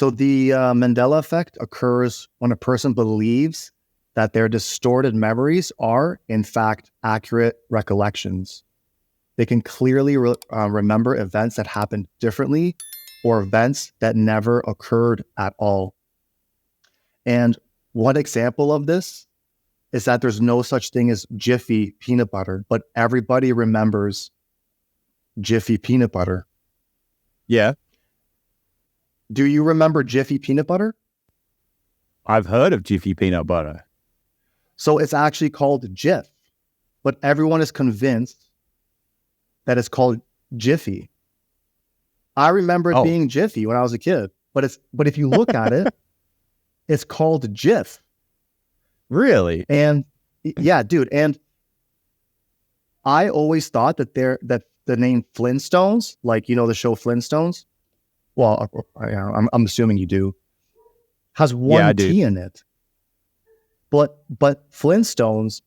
So the Mandela Effect occurs when a person believes that their distorted memories are, in fact, accurate recollections. They can clearly remember events that happened differently or events that never occurred at all. And one example of this is that there's no such thing as Jiffy Peanut Butter, but everybody remembers Jiffy Peanut Butter. Yeah. Do you remember Jiffy Peanut Butter? I've heard of Jiffy Peanut Butter. So it's actually called Jif, but everyone is convinced that it's called Jiffy. I remember it being Jiffy when I was a kid, but if you look at it, it's called Jif. Really? And yeah, dude. And I always thought that the name Flintstones, like, you know, the show Flintstones. Well, I'm assuming you do. Has one T in it. But Flintstones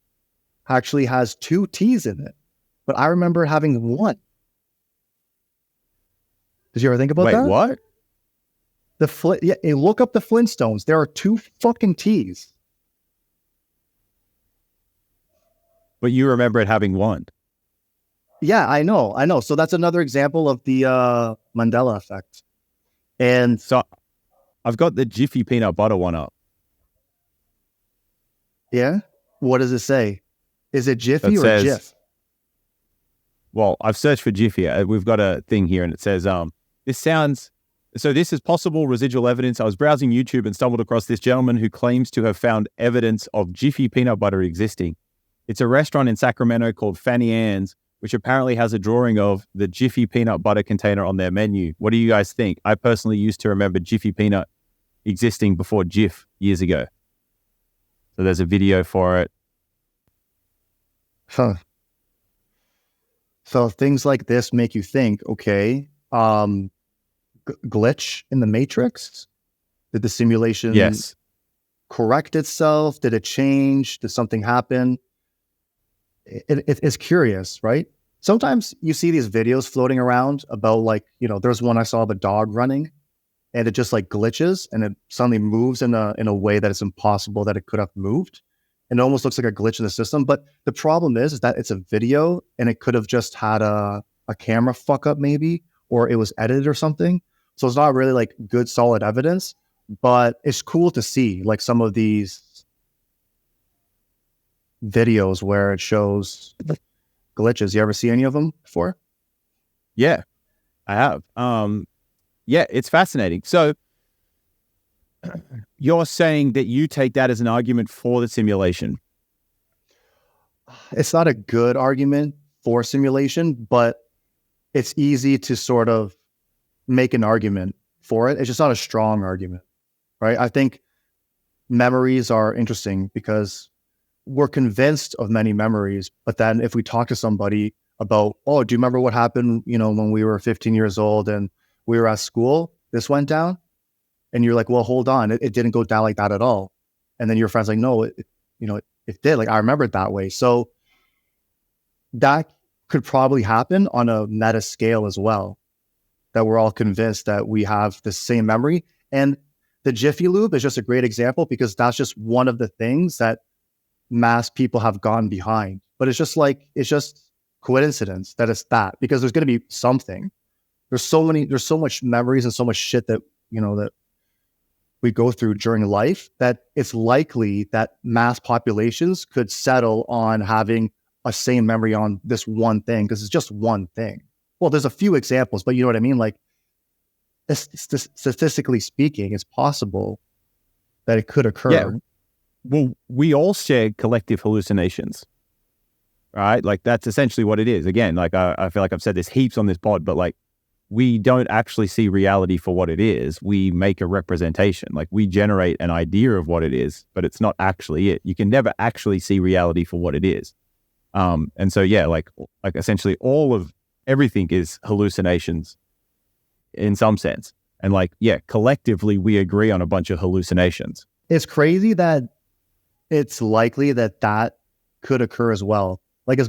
actually has two T's in it. But I remember having one. Did you ever think about that? Wait, what? Look up the Flintstones. There are two fucking T's. But you remember it having one. Yeah, I know. So that's another example of the Mandela Effect. And so I've got the Jiffy Peanut Butter one up. Yeah? What does it say? Is it Jiffy or Jif? Well, I've searched for Jiffy. We've got a thing here and it says, this is possible residual evidence. I was browsing YouTube and stumbled across this gentleman who claims to have found evidence of Jiffy Peanut Butter existing. It's a restaurant in Sacramento called Fanny Ann's, which apparently has a drawing of the Jiffy Peanut Butter container on their menu. What do you guys think? I personally used to remember Jiffy Peanut existing before Jif years ago. So there's a video for it. Huh. So things like this make you think, okay, glitch in the Matrix? Did the simulation correct itself? Did it change? Did something happen? It's curious, right? Sometimes you see these videos floating around about, like, you know, there's one I saw of a dog running and it just like glitches and it suddenly moves in a way that it's impossible that it could have moved. And it almost looks like a glitch in the system. But the problem is that it's a video and it could have just had a camera fuck up maybe, or it was edited or something. So it's not really like good, solid evidence, but it's cool to see like some of these videos where it shows glitches. You ever see any of them before? Yeah, I have. Yeah, it's fascinating. So you're saying that you take that as an argument for the simulation? It's not a good argument for simulation, but it's easy to sort of make an argument for it. It's just not a strong argument, right? I think memories are interesting because we're convinced of many memories, but then if we talk to somebody about, oh, do you remember what happened, you know, when we were 15 years old and we were at school, this went down? And you're like, well, hold on, it didn't go down like that at all. And then your friend's like, no, it did. Like, I remember it that way. So that could probably happen on a meta scale as well, that we're all convinced that we have the same memory. And the Jiffy Lube is just a great example because that's just one of the things that mass people have gone behind. But it's just coincidence that it's that, because there's going to be something. There's so much memories and so much shit that, you know, that we go through during life that it's likely that mass populations could settle on having a same memory on this one thing because it's just one thing. Well, there's a few examples, but you know what I mean? Like, statistically speaking, it's possible that it could occur. Yeah. Well, we all share collective hallucinations, right? Like, that's essentially what it is. Again, like, I feel like I've said this heaps on this pod, but like, we don't actually see reality for what it is. We make a representation. Like, we generate an idea of what it is, but it's not actually it. You can never actually see reality for what it is. And so, yeah, like essentially all of everything is hallucinations in some sense. And like, yeah, collectively we agree on a bunch of hallucinations. It's crazy that it's likely that that could occur as well. Like,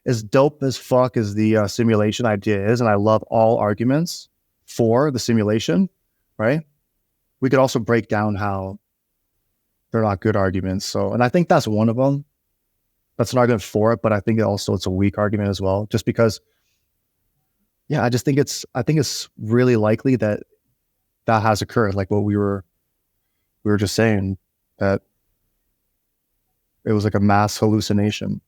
as dope as fuck as the simulation idea is, and I love all arguments for the simulation, right? we could also break down how they're not good arguments. So, and I think that's one of them. That's an argument for it, but I think also it's a weak argument as well, just because, yeah, I think it's really likely that that has occurred. Like what we were just saying, that it was like a mass hallucination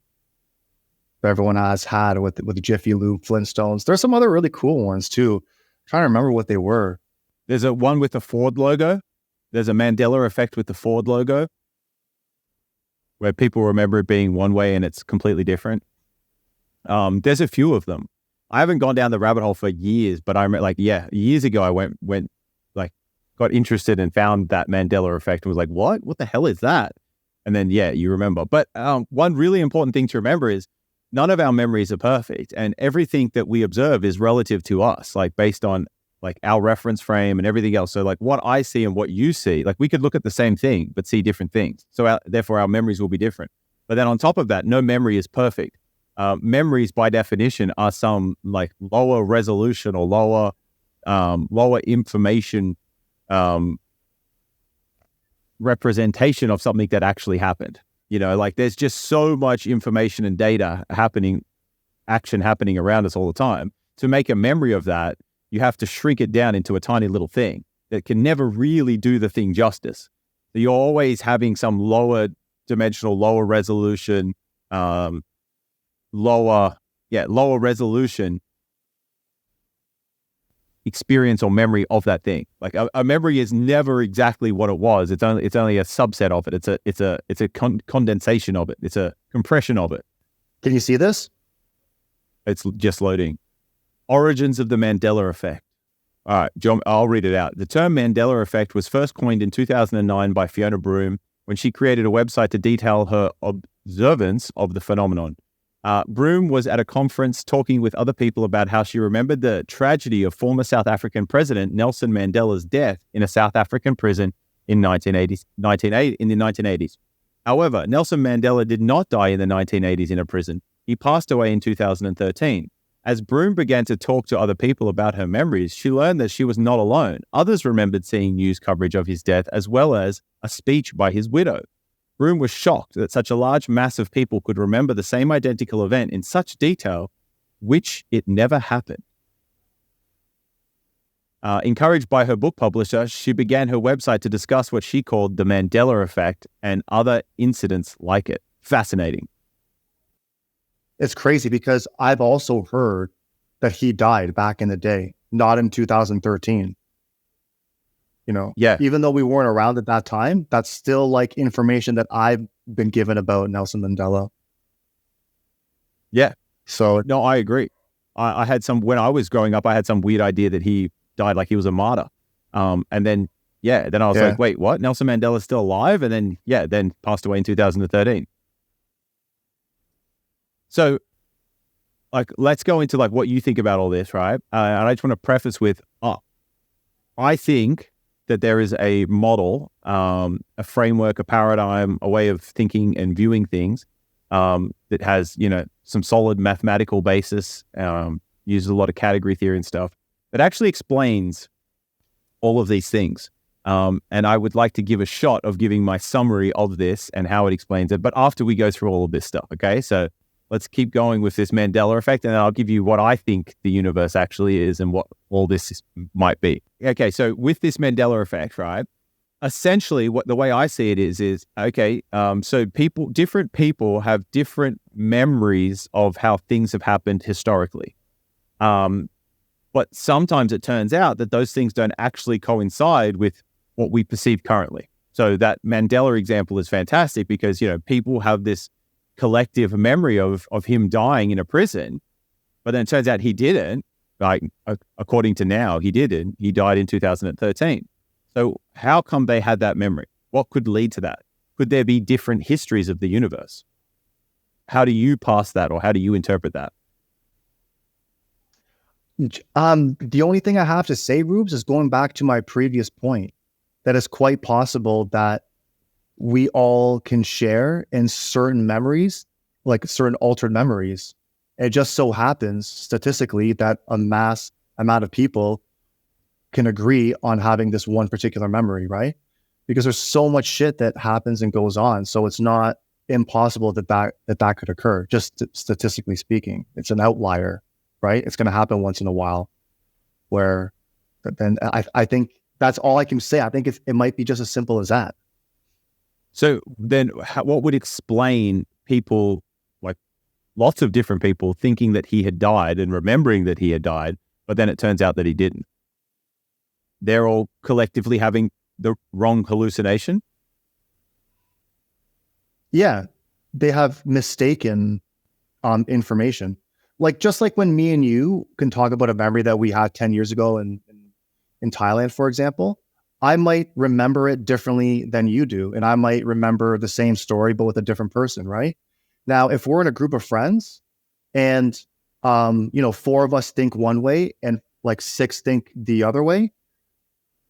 that everyone has had with Jiffy Lube, Flintstones. There's some other really cool ones too. I'm trying to remember what they were. There's a one with the Ford logo. There's a Mandela Effect with the Ford logo, where people remember it being one way and it's completely different. There's a few of them. I haven't gone down the rabbit hole for years, but I remember, like, yeah, years ago I went like got interested and found that Mandela Effect and was like, what the hell is that? And then, yeah, you remember. But one really important thing to remember is none of our memories are perfect, and everything that we observe is relative to us, like based on like our reference frame and everything else. So like what I see and what you see, like we could look at the same thing, but see different things. So therefore our memories will be different. But then on top of that, no memory is perfect. Memories by definition are some like lower resolution or lower information representation of something that actually happened. You know, like there's just so much information and data action happening around us all the time. To make a memory of that, you have to shrink it down into a tiny little thing that can never really do the thing justice. So you're always having some lower dimensional, lower resolution, lower resolution experience or memory of that thing. Like a memory is never exactly what it was. It's only a subset of it. It's a condensation of it. It's a compression of it. Can you see this? It's just loading. Origins of the Mandela Effect. All right, John, I'll read it out. The term Mandela Effect was first coined in 2009 by Fiona Broome when she created a website to detail her observance of the phenomenon. Broome was at a conference talking with other people about how she remembered the tragedy of former South African President Nelson Mandela's death in a South African prison in the 1980s. However, Nelson Mandela did not die in the 1980s in a prison. He passed away in 2013. As Broome began to talk to other people about her memories, she learned that she was not alone. Others remembered seeing news coverage of his death, as well as a speech by his widow. Broome was shocked that such a large mass of people could remember the same identical event in such detail, which it never happened. Encouraged by her book publisher, she began her website to discuss what she called the Mandela Effect and other incidents like it. Fascinating. It's crazy because I've also heard that he died back in the day, not in 2013. You know, yeah. Even though we weren't around at that time, that's still like information that I've been given about Nelson Mandela. Yeah. So no, I agree. I had when I was growing up, I had some weird idea that he died like he was a martyr. And then I was like, wait, what? Nelson Mandela's still alive? And then, then passed away in 2013. So, like, let's go into like what you think about all this, right? And I just want to preface with, I think that there is a model, a framework, a paradigm, a way of thinking and viewing things that has, some solid mathematical basis, uses a lot of category theory and stuff that actually explains all of these things. And I would like to give a shot of giving my summary of this and how it explains it, but after we go through all of this stuff, okay? So let's keep going with this Mandela Effect, and I'll give you what I think the universe actually is and what all this might be. Okay, so with this Mandela Effect, right, essentially the way I see it is okay, so different people have different memories of how things have happened historically. But sometimes it turns out that those things don't actually coincide with what we perceive currently. So that Mandela example is fantastic because, people have this collective memory of him dying in a prison, but then it turns out he didn't. Like, according to now, he didn't. He died in 2013. So how come they had that memory? What could lead to that? Could there be different histories of the universe? How do you pass that, or how do you interpret that? The only thing I have to say, Rubes, is going back to my previous point, that it's quite possible that we all can share in certain memories, like certain altered memories. It just so happens statistically that a mass amount of people can agree on having this one particular memory, right? Because there's so much shit that happens and goes on. So it's not impossible that could occur, just statistically speaking. It's an outlier, right? It's going to happen once in a while where then I think that's all I can say. I think it might be just as simple as that. So then what would explain people, like lots of different people, thinking that he had died and remembering that he had died, but then it turns out that he didn't? They're all collectively having the wrong hallucination? Yeah, they have mistaken information. Like just like when me and you can talk about a memory that we had 10 years ago in Thailand, for example, I might remember it differently than you do. And I might remember the same story, but with a different person, right? Now, if we're in a group of friends and, four of us think one way and like six think the other way,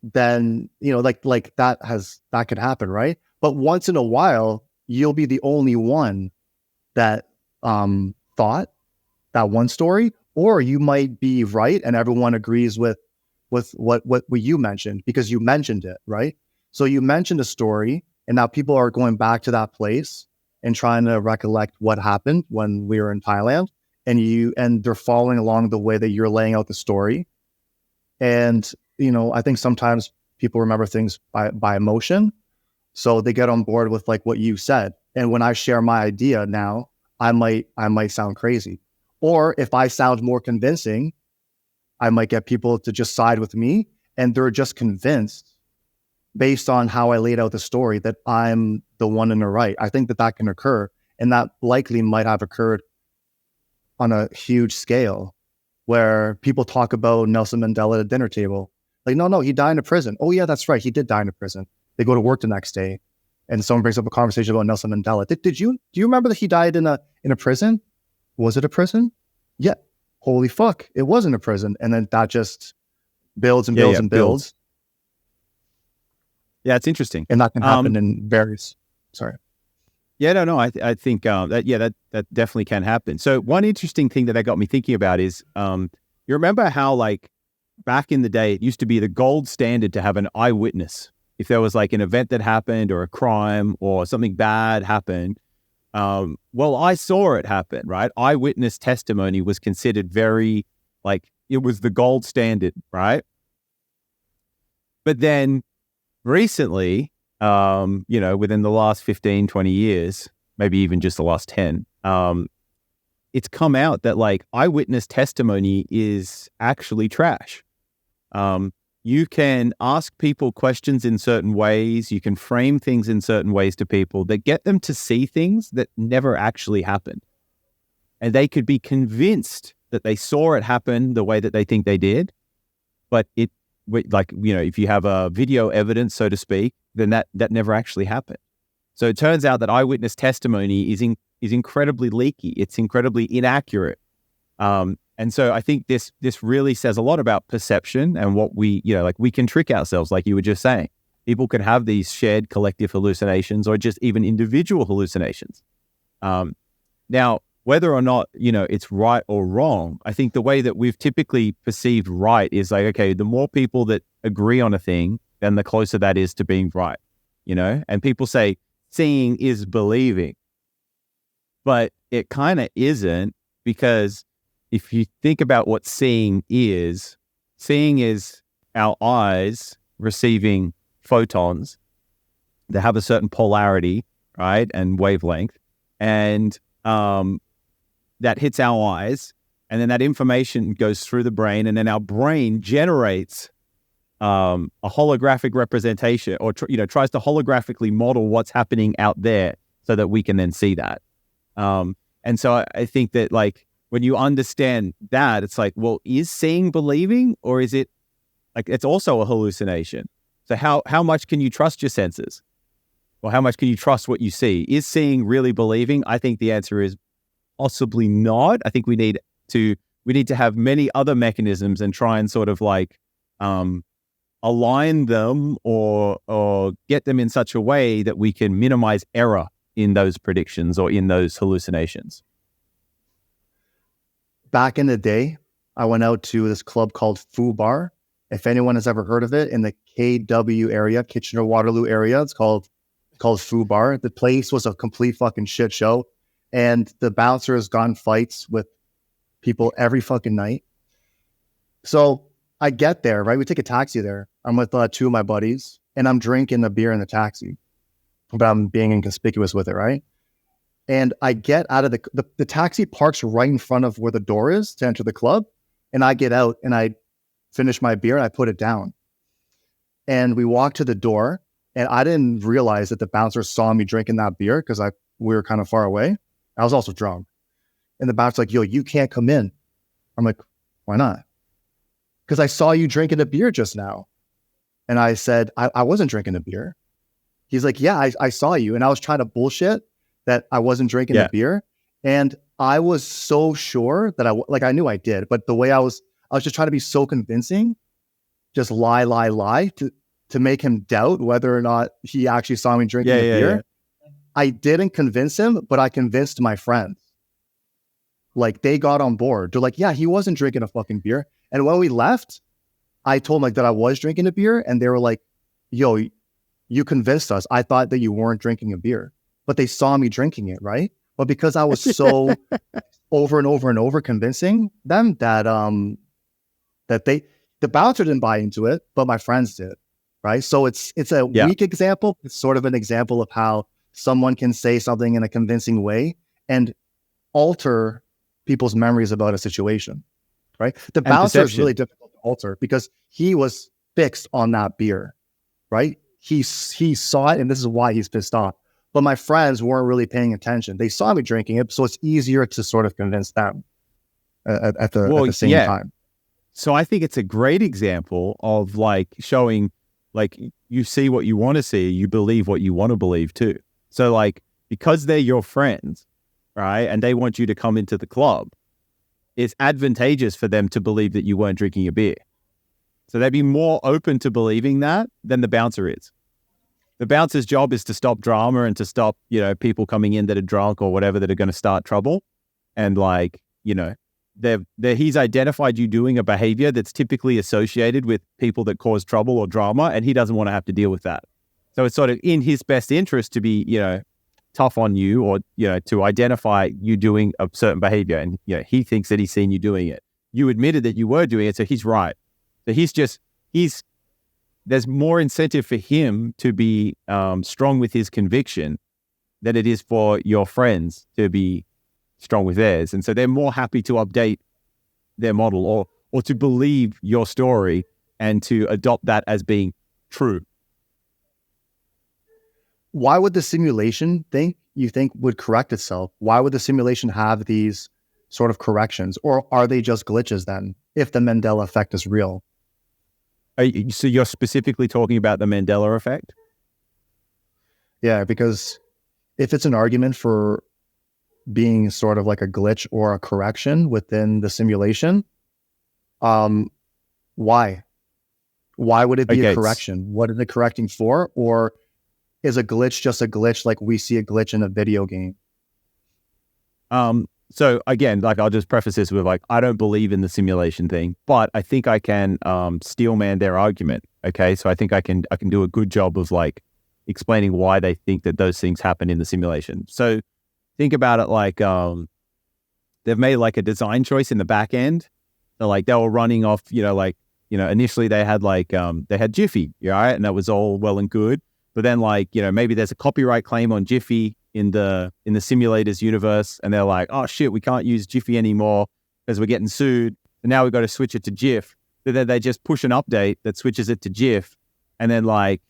then, like that could happen, right? But once in a while, you'll be the only one that thought that one story, or you might be right and everyone agrees with what you mentioned because you mentioned it, right? So you mentioned a story and now people are going back to that place and trying to recollect what happened when we were in Thailand, and they're following along the way that you're laying out the story. And I think sometimes people remember things by emotion, so they get on board with like what you said. And when I share my idea now, I might sound crazy. Or if I sound more convincing, I might get people to just side with me, and they're just convinced based on how I laid out the story that I'm the one in the right. I think that can occur, and that likely might have occurred on a huge scale where people talk about Nelson Mandela at a dinner table. Like, no, he died in a prison. Oh yeah, that's right. He did die in a prison. They go to work the next day and someone brings up a conversation about Nelson Mandela. Do you remember that he died in a prison? Was it a prison? Yeah. Holy fuck. It wasn't a prison. And then that just builds and builds and builds. Yeah, it's interesting. And that can happen in various, sorry. Yeah, no, I think that definitely can happen. So one interesting thing that got me thinking about is, you remember how like back in the day, it used to be the gold standard to have an eyewitness. If there was like an event that happened or a crime or something bad happened, well, I saw it happen, right? Eyewitness testimony was considered very, like, it was the gold standard, right? But then recently, within the last 15, 20 years, maybe even just the last 10, it's come out that like eyewitness testimony is actually trash. You can ask people questions in certain ways. You can frame things in certain ways to people that get them to see things that never actually happened. And they could be convinced that they saw it happen the way that they think they did. But if you have a video evidence, so to speak, then that never actually happened. So it turns out that eyewitness testimony is incredibly leaky. It's incredibly inaccurate. And so I think this really says a lot about perception and what we can trick ourselves, like you were just saying. People can have these shared collective hallucinations or just even individual hallucinations. Now, whether or not, it's right or wrong, I think the way that we've typically perceived right is like, okay, the more people that agree on a thing, then the closer that is to being right, And people say seeing is believing, but it kind of isn't, because if you think about what seeing is our eyes receiving photons that have a certain polarity, right, and wavelength, and that hits our eyes, and then that information goes through the brain, and then our brain generates a holographic representation, or tries to holographically model what's happening out there so that we can then see that. And so I think that like when you understand that, it's like, well, is seeing believing, or is it like it's also a hallucination? So how much can you trust your senses? Or how much can you trust what you see? Is seeing really believing? I think the answer is possibly not. I think we need to have many other mechanisms and try and sort of like align them or get them in such a way that we can minimize error in those predictions or in those hallucinations. Back in the day, I went out to this club called Foo Bar, If anyone has ever heard of it, in the KW area, Kitchener Waterloo area, it's called Foo Bar. The place was a complete fucking shit show, and the bouncer has gotten fights with people every fucking night. So I get there, right? We take a taxi there. I'm with two of my buddies, and I'm drinking a beer in the taxi, but I'm being inconspicuous with it, right? And I get out of the taxi parks right in front of where the door is to enter the club, and I get out and I finish my beer and I put it down. And we walk to the door, and I didn't realize that the bouncer saw me drinking that beer because we were kind of far away. I was also drunk. And the bouncer's like, yo, you can't come in. I'm like, why not? Because I saw you drinking a beer just now. And I said, I wasn't drinking a beer. He's like, yeah, I saw you. And I was trying to bullshit that I wasn't drinking the beer. And I was so sure that I knew I did. But the way I was just trying to be so convincing, just lie to make him doubt whether or not he actually saw me drinking a beer. Yeah. I didn't convince him, but I convinced my friends. Like, they got on board. They're like, yeah, he wasn't drinking a fucking beer. And when we left, I told them like that I was drinking a beer, and they were like, yo, you convinced us. I thought that you weren't drinking a beer, but they saw me drinking it, right? But because I was so over and over and over convincing them that the bouncer didn't buy into it, but my friends did, right? So it's a weak example. It's sort of an example of how someone can say something in a convincing way and alter people's memories about a situation, right? The bouncer is really difficult to alter because he was fixed on that beer, right? He saw it, and this is why he's pissed off. But my friends weren't really paying attention. They saw me drinking it, so it's easier to sort of convince them at the same time. So I think it's a great example of like showing, like, you see what you want to see, you believe what you want to believe too. So like, because they're your friends, right, and they want you to come into the club, it's advantageous for them to believe that you weren't drinking a beer. So they'd be more open to believing that than the bouncer is. The bouncer's job is to stop drama and to stop, people coming in that are drunk or whatever that are going to start trouble. And like, he's identified you doing a behavior that's typically associated with people that cause trouble or drama, and he doesn't want to have to deal with that. So it's sort of in his best interest to be, tough on you, or, to identify you doing a certain behavior. And, he thinks that he's seen you doing it. You admitted that you were doing it, so he's right. So there's more incentive for him to be strong with his conviction than it is for your friends to be strong with theirs. And so they're more happy to update their model or to believe your story and to adopt that as being true. Why would the simulation you think would correct itself? Why would the simulation have these sort of corrections? Or are they just glitches then, if the Mandela effect is real? So you're specifically talking about the Mandela effect? Yeah, because if it's an argument for being sort of like a glitch or a correction within the simulation, why? Why would it be a correction? What is it correcting for? Or is a glitch just a glitch like we see a glitch in a video game? So again, like, I'll just preface this with like, I don't believe in the simulation thing, but I think I can steelman their argument. Okay, so I think I can do a good job of like explaining why they think that those things happen in the simulation. So think about it like they've made like a design choice in the back end. So like they were running off, initially they had Jiffy, right, and that was all well and good. But then like, maybe there's a copyright claim on Jiffy in the simulator's universe, and they're like, oh shit, we can't use Jiffy anymore because we're getting sued, and now we've got to switch it to GIF. So then they just push an update that switches it to GIF, and then like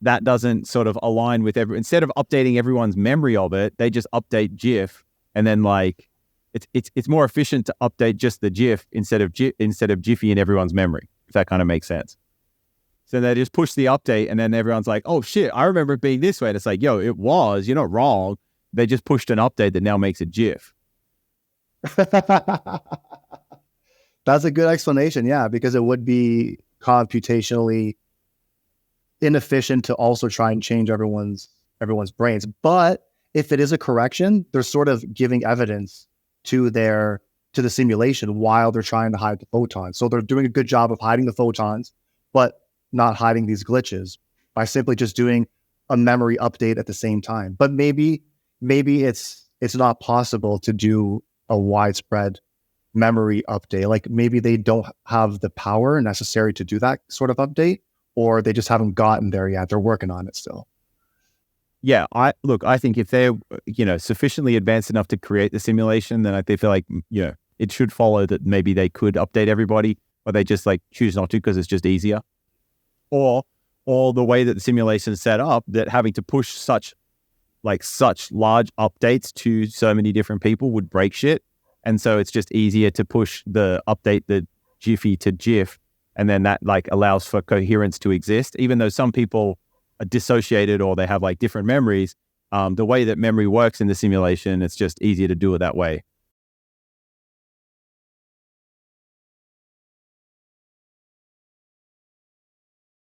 that doesn't sort of align with instead of updating everyone's memory of it, they just update GIF, and then like it's more efficient to update just the GIF instead of Jiffy in everyone's memory, if that kind of makes sense. So they just push the update, and then everyone's like, oh shit, I remember it being this way. And it's like, yo, it was, you're not wrong. They just pushed an update that now makes it GIF. That's a good explanation, yeah, because it would be computationally inefficient to also try and change everyone's brains. But if it is a correction, they're sort of giving evidence to their to the simulation while they're trying to hide the photons. So they're doing a good job of hiding the photons, but not hiding these glitches by simply just doing a memory update at the same time. But maybe it's not possible to do a widespread memory update. Like maybe they don't have the power necessary to do that sort of update, or they just haven't gotten there yet. They're working on it still. Yeah, I think if they're, sufficiently advanced enough to create the simulation, then they feel like, it should follow that maybe they could update everybody, but they just like choose not to because it's just easier. Or the way that the simulation is set up, that having to push such large updates to so many different people would break shit. And so it's just easier to push the update, the Jiffy to GIF, and then that like allows for coherence to exist, even though some people are dissociated or they have like different memories. The way that memory works in the simulation, it's just easier to do it that way.